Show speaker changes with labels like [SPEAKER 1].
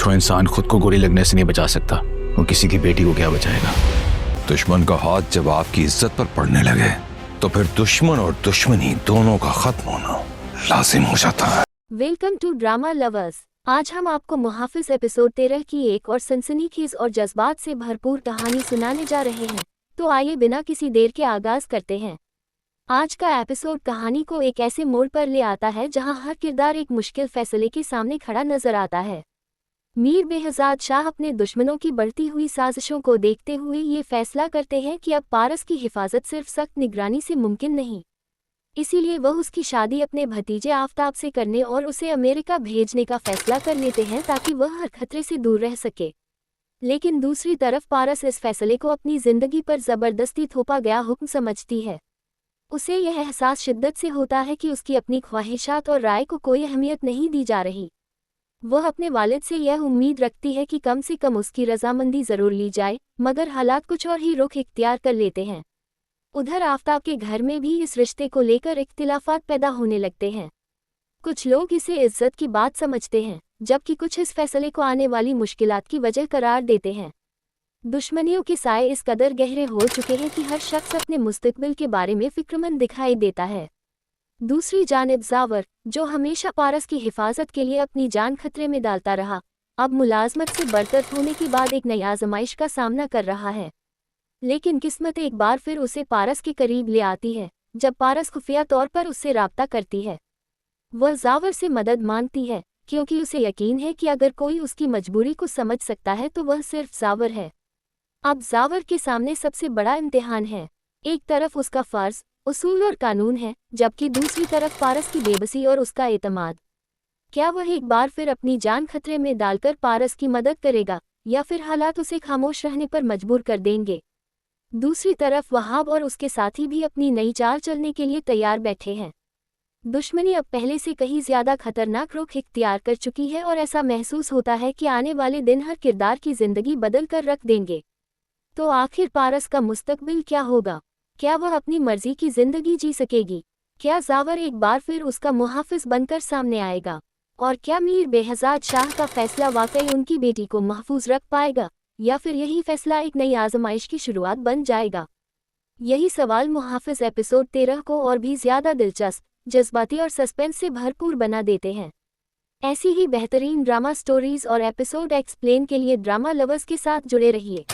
[SPEAKER 1] जो इंसान खुद को गोली लगने से नहीं बचा सकता, वो किसी की बेटी को क्या बचाएगा।
[SPEAKER 2] दुश्मन का हाथ जब आपकी इज्जत पर पड़ने लगे तो फिर दुश्मन और दुश्मनी दोनों का खत्म होना लाजिम हो जाता है।
[SPEAKER 3] Welcome to drama lovers. आज हम आपको मुहाफिज एपिसोड 13 की एक और सनसनीखेज और जज्बात से भरपूर कहानी सुनाने जा रहे हैं। तो आइए बिना किसी देर के आगाज करते हैं। आज का एपिसोड कहानी को एक ऐसे मोड़ पर ले आता है जहां हर किरदार एक मुश्किल फैसले के सामने खड़ा नजर आता है। मीर बेहजाद शाह अपने दुश्मनों की बढ़ती हुई साजिशों को देखते हुए ये फैसला करते हैं कि अब पारस की हिफाजत सिर्फ सख्त निगरानी से मुमकिन नहीं। इसीलिए वह उसकी शादी अपने भतीजे आफ्ताब से करने और उसे अमेरिका भेजने का फैसला कर लेते हैं ताकि वह हर खतरे से दूर रह सके। लेकिन दूसरी तरफ पारस इस फैसले को अपनी जिंदगी पर जबरदस्ती थोपा गया हुक्म समझती है। उसे यह एहसास शिद्दत से होता है कि उसकी अपनी ख्वाहिशात और राय को कोई अहमियत नहीं दी जा रही। वह अपने वालिद से यह उम्मीद रखती है कि कम से कम उसकी रजामंदी जरूर ली जाए, मगर हालात कुछ और ही रुख इख्तियार कर लेते हैं। उधर आफ्ताब के घर में भी इस रिश्ते को लेकर इख्तिलाफात पैदा होने लगते हैं। कुछ लोग इसे इज्जत की बात समझते हैं, जबकि कुछ इस फैसले को आने वाली मुश्किलात की वजह करार देते हैं। दुश्मनियों के साए इस कदर गहरे हो चुके हैं कि हर शख्स अपने मुस्तकबिल के बारे में फिक्रमंद दिखाई देता है। दूसरी जानिब जावर, जो हमेशा पारस की हिफाजत के लिए अपनी जान खतरे में डालता रहा, अब मुलाजमत से बरतरफ होने के बाद एक नई आजमाइश का सामना कर रहा है। लेकिन किस्मत एक बार फिर उसे पारस के करीब ले आती है, जब पारस खुफिया तौर पर उससे राब्ता करती है। वह जावर से मदद मांगती है, क्योंकि उसे यकीन है कि अगर कोई उसकी मजबूरी को समझ सकता है तो वह सिर्फ जावर है। अब जावर के सामने सबसे बड़ा इम्तिहान है। एक तरफ उसका फ़र्ज, उसूल और कानून है, जबकि दूसरी तरफ पारस की बेबसी और उसका एतमाद। क्या वह एक बार फिर अपनी जान खतरे में डालकर पारस की मदद करेगा, या फिर हालात उसे खामोश रहने पर मजबूर कर देंगे। दूसरी तरफ वहाब और उसके साथी भी अपनी नई चाल चलने के लिए तैयार बैठे हैं। दुश्मनी अब पहले से कहीं ज्यादा खतरनाक रुख इख्तियार कर चुकी है और ऐसा महसूस होता है कि आने वाले दिन हर किरदार की जिंदगी बदल कर रख देंगे। तो आखिर पारस का मुस्तकबिल क्या होगा? क्या वह अपनी मर्जी की जिंदगी जी सकेगी? क्या जावर एक बार फिर उसका मुहाफिज बनकर सामने आएगा? और क्या मीर बेहजाद शाह का फैसला वाकई उनकी बेटी को महफूज रख पाएगा, या फिर यही फैसला एक नई आजमाइश की शुरुआत बन जाएगा? यही सवाल मुहाफिज एपिसोड 13 को और भी ज्यादा दिलचस्प, जज्बाती और सस्पेंस से भरपूर बना देते हैं। ऐसी ही बेहतरीन ड्रामा स्टोरीज और एपिसोड एक्सप्लेन के लिए ड्रामा लवर्स के साथ जुड़े रहिए।